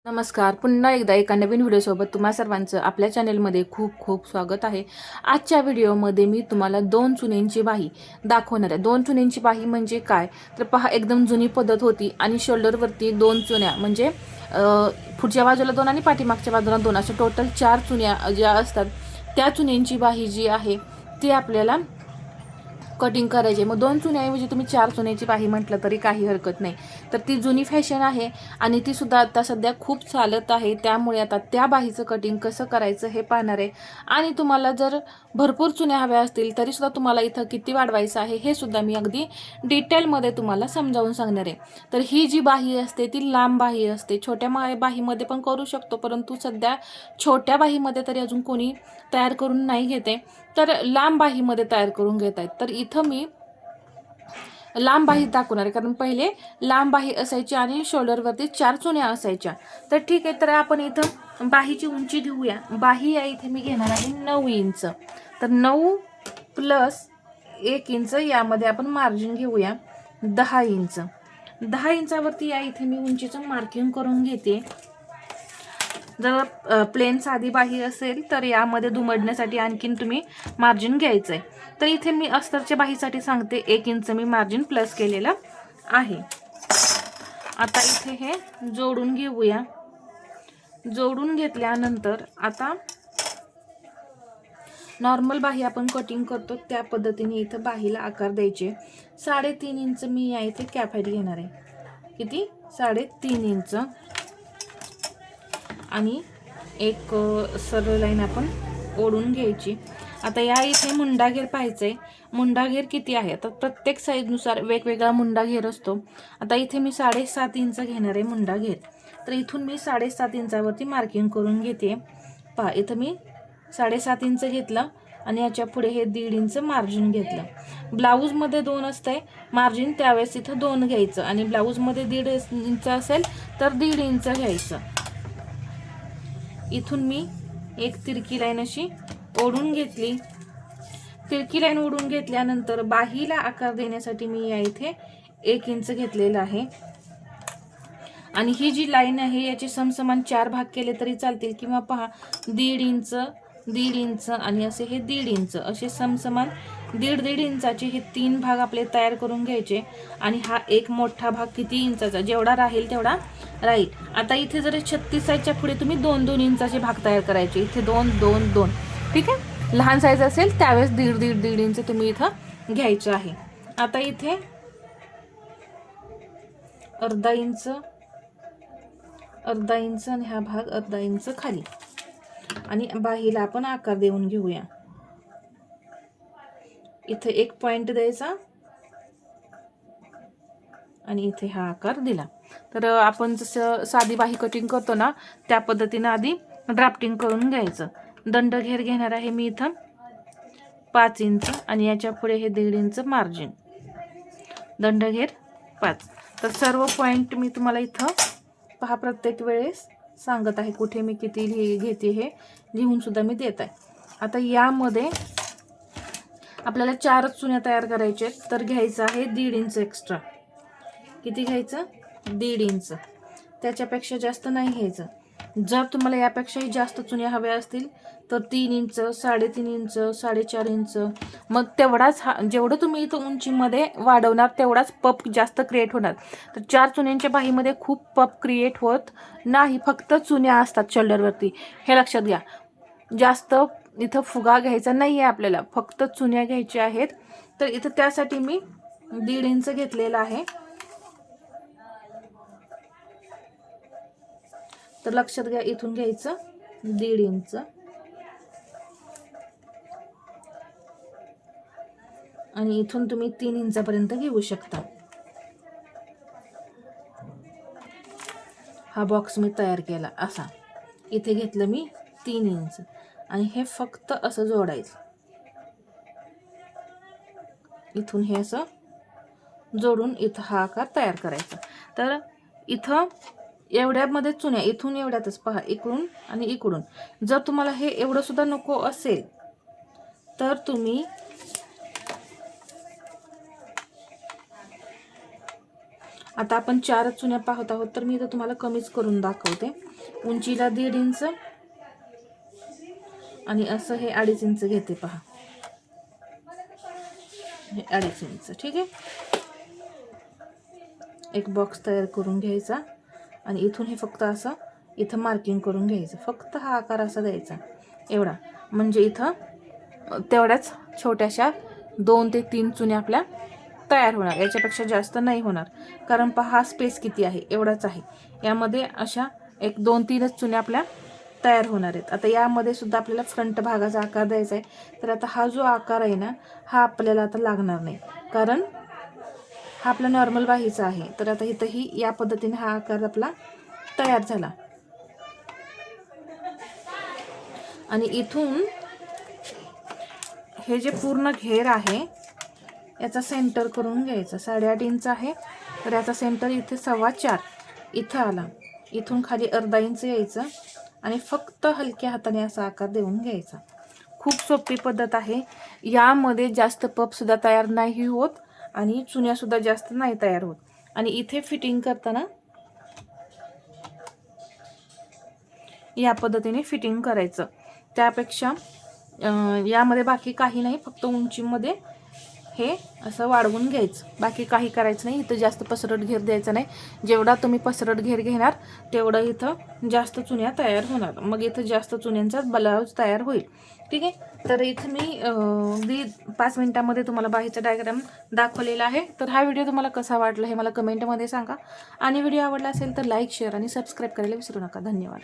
नमस्कार. पुन्हा एकदा एका नवीन व्हिडिओसोबत तुम्हा सर्वांचं आपल्या चॅनेलमध्ये खूप खूप स्वागत आहे. आजच्या व्हिडिओमध्ये मी तुम्हाला 2 चुन्यांची बाही दाखवणार आहे. 2 चुन्यांची बाही म्हणजे काय, तर पहा, एकदम जुनी पद्धत होती आणि शोल्डरवरती 2 चुन्या म्हणजे पुढच्या बाजूला 2 आणि पाठीमागच्या बाजूला 2 अशा टोटल 4 चुन्या ज्या असतात त्या चुन्यांची बाही जी आहे ती आपल्याला कटिंग करायचे. मग 2 चुन्याऐवजी तुम्ही 4 चुन्याची बाही म्हटलं तरी काही हरकत नाही. तर ती जुनी फॅशन आहे आणि ती सुद्धा आता सध्या खूप चालत आहे. त्यामुळे आता त्या बाहीचं कटिंग कसं करायचं हे पाहणार आहे. आणि तुम्हाला जर भरपूर चुन्या हव्या असतील तरी सुद्धा तुम्हाला इथं किती वाढवायचं आहे हे सुद्धा मी अगदी डिटेलमध्ये तुम्हाला समजावून सांगणार आहे. तर ही जी बाही असते ती लांब बाही असते. छोट्या बाहीमध्ये पण करू शकतो, परंतु सध्या छोट्या बाहीमध्ये तरी अजून कोणी तयार करून नाही घेते, तर लांब बाहीमध्ये तयार करून घेत आहेत. तर इथं मी लांब बाही दाखवणार आहे, कारण पहिले लांब बाही असायची आणि शोल्डरवरती 4 चुन्या असायच्या. तर ठीक आहे, तर आपण इथं बाहीची उंची घेऊया. बाही या इथे मी घेणार आहे 9 इंच. तर 9 प्लस 1 इंच यामध्ये आपण मार्जिन घेऊया 10 इंच. 10 इंचावरती या इथे मी उंचीचं मार्किंग करून घेते. जर प्लेन साधी बाही असेल तर यामध्ये दुमडण्यासाठी आणखीन तुम्ही मार्जिन घ्यायचं आहे. तर इथे मी अस्तरच्या बाहीसाठी सांगते 1 इंच मी मार्जिन प्लस केलेलं आहे. आता इथे हे जोडून घेऊया. जोडून घेतल्यानंतर आता नॉर्मल बाही आपण कटिंग करतो त्या पद्धतीने इथं बाहीला आकार द्यायचे. 3.5 इंच मी या इथे कॅफॅट घेणार आहे. किती? 3.5 इंच. आणि एक सरळ लाईन आपण ओढून घ्यायची. आता या इथे मुंडा घेर पाहायचा आहे. मुंडा घेर किती आहे, तर प्रत्येक साईजनुसार वेगवेगळा मुंडा घेर असतो. आता इथे मी 7.5 इंच घेणार आहे मुंडा घेर. तर इथून मी 7.5 इंचावरती मार्किंग करून घेते. पहा, इथं मी 7.5 इंच घेतलं आणि याच्या पुढे हे 1.5 इंच मार्जिन घेतलं. ब्लाऊजमध्ये 2 असतंय मार्जिन, त्यावेळेस इथं 2 घ्यायचं आणि ब्लाऊजमध्ये 1.5 इंच असेल तर 1.5 इंच घ्यायचं. इथून मी एक तिरकी लाईन अशी ओढून घेतली. तिरकी लाईन ओढून घेतल्यानंतर बाहीला आकार देण्यासाठी मी या इथे 1 इंच घेतलेला आहे. आणि ही जी लाईन आहे याचे समसमान 4 भाग केले तरी चालतील, किंवा पहा 1.5 इंच, 1.5 इंच आणि असे हे 1.5 इंच असे समसमान 1.5 इंचाचे हे 3 भाग आपले तयार करून घ्यायचे. आणि हा एक मोठा भाग किती इंचाचा, जेवढा राहील तेवढा राहील. आता इथे जर 36 साईजच्या पुढे तुम्ही 2-2 इंचाचे भाग तयार करायचे. इथे 2-2-2. ठीक आहे. लहान साईज असेल त्यावेळेस 1.5-1.5 इंच तुम्ही इथं घ्यायचं आहे. आता इथे अर्धा इंच आणि हा भाग अर्धा इंच खाली. आणि बाहीला आपण आकार देऊन घेऊया. इथे एक पॉइंट द्यायचा आणि इथे हा आकार दिला. तर आपण जसं साधी बाही कटिंग करतो ना त्या पद्धतीने आधी ड्राफ्टिंग करून घ्यायचं. दंड घेर घेणार आहे मी इथं 5 इंच आणि याच्या पुढे हे 1.5 इंच मार्जिन. दंड घेर 5. तर सर्व पॉइंट मी तुम्हाला इथं पहा प्रत्येक वेळेस सांगत आहे, कुठे मी किती घेते हे लिहून सुद्धा मी देत आहे. आता यामध्ये आपल्याला 4 चुन्या तयार करायचे, तर घ्यायचं आहे 1.5 इंच एक्स्ट्रा. किती घ्यायचं? 1.5 इंच. त्याच्यापेक्षा जास्त नाही घ्यायचं. जर तुम्हाला यापेक्षाही जास्त चुन्या हव्या असतील तर 3 इंच, 3.5 इंच, 4.5 इंच, मग तेवढाच जेवढं तुम्ही इथं उंचीमध्ये वाढवणार तेवढाच पप जास्त क्रिएट होणार. तर 4 चुन्यांच्या बाहीमध्ये खूप पप क्रिएट होत नाही, फक्त चुन्या असतात शोल्डरवरती, हे लक्षात घ्या. जास्त इथं फुगा घ्यायचा नाही आहे आपल्याला, फक्त चुन्या घ्यायच्या आहेत. तर इथं त्यासाठी मी 1.5 इंच घेतलेला आहे. तर लक्षात घ्या, इथून घ्यायचं 1.5 इंच आणि इथून तुम्ही 3 इंचापर्यंत घेऊ शकता. हा बॉक्स मी तयार केला असा. इथे घेतलं मी 3 इंच आणि हे फक्त असं जोडायचं. इथून हे असं जोडून इथं हा आकार तयार करायचा. तर इथं एवढ्यामध्ये चुन्या, इथून एवढ्यातच पहा, इकडून आणि इकडून. जर तुम्हाला हे एवढं सुद्धा नको असेल तर तुम्ही आता आपण 4 चुन्या पाहत आहोत, तर मी इथं तुम्हाला कमीच करून दाखवते. उंचीला 1.5 इंच आणि असं हे 2.5 इंच घेते पहा, हे 2.5 इंच. ठीक आहे, एक बॉक्स तयार करून घ्यायचा आणि इथून हे फक्त असं इथं मार्किंग करून घ्यायचं. फक्त हा आकार असा द्यायचा एवढा, म्हणजे इथं तेवढ्याच छोट्याशा 2 ते 3 चुन्या आपल्या तयार होणार, याच्यापेक्षा जास्त नाही होणार. कारण पहा हा स्पेस किती आहे, एवढाच आहे. यामध्ये अशा 1 2 3च चुन्या आपल्या तयार होणार आहेत. आता यामध्ये सुद्धा आपल्याला फ्रंट भागाचा आकार द्यायचा आहे. तर आता हा जो आकार आहे ना, हा आपल्याला आता लागणार नाही, कारण हा आपला नॉर्मल बाहीचा आहे. तर आता इथंही या पद्धतीने हा आकार आपला तयार झाला. आणि इथून हे जे पूर्ण घेर आहे याचा सेंटर करून घ्यायचा. 8.5 इंच आहे, तर याचा सेंटर इथे 4.25 इथं आला. इथून खाली अर्धा इंच यायचं आणि फक्त हलक्या हाताने असा आकार देऊन घ्यायचा. खूप सोपी पद्धत आहे. यामध्ये जास्त पपसुद्धा तयार नाही होत आणि चुन्यासुद्धा जास्त नाही तयार होत. आणि इथे फिटिंग करताना या पद्धतीने फिटिंग करायचं. त्यापेक्षा यामध्ये बाकी काही नाही, फक्त उंचीमध्ये हे असं वाढवून घ्यायचं, बाकी काही करायचं नाही. इथं जास्त पसरट घेर द्यायचा नाही. जेवढा तुम्ही पसरट घेर घेणार तेवढं इथं जास्त चुन्या तयार होणार, मग इथं जास्त चुन्यांचा ब्लाऊज तयार होईल. ठीक आहे, तर इथं मी 5 मिनिटांमध्ये तुम्हाला बाहीचा डायग्राम दाखवलेला आहे. तर हा व्हिडिओ तुम्हाला कसा वाटला हे मला कमेंटमध्ये सांगा. आणि व्हिडिओ आवडला असेल तर लाईक, शेअर आणि सबस्क्राईब करायला विसरू नका. धन्यवाद.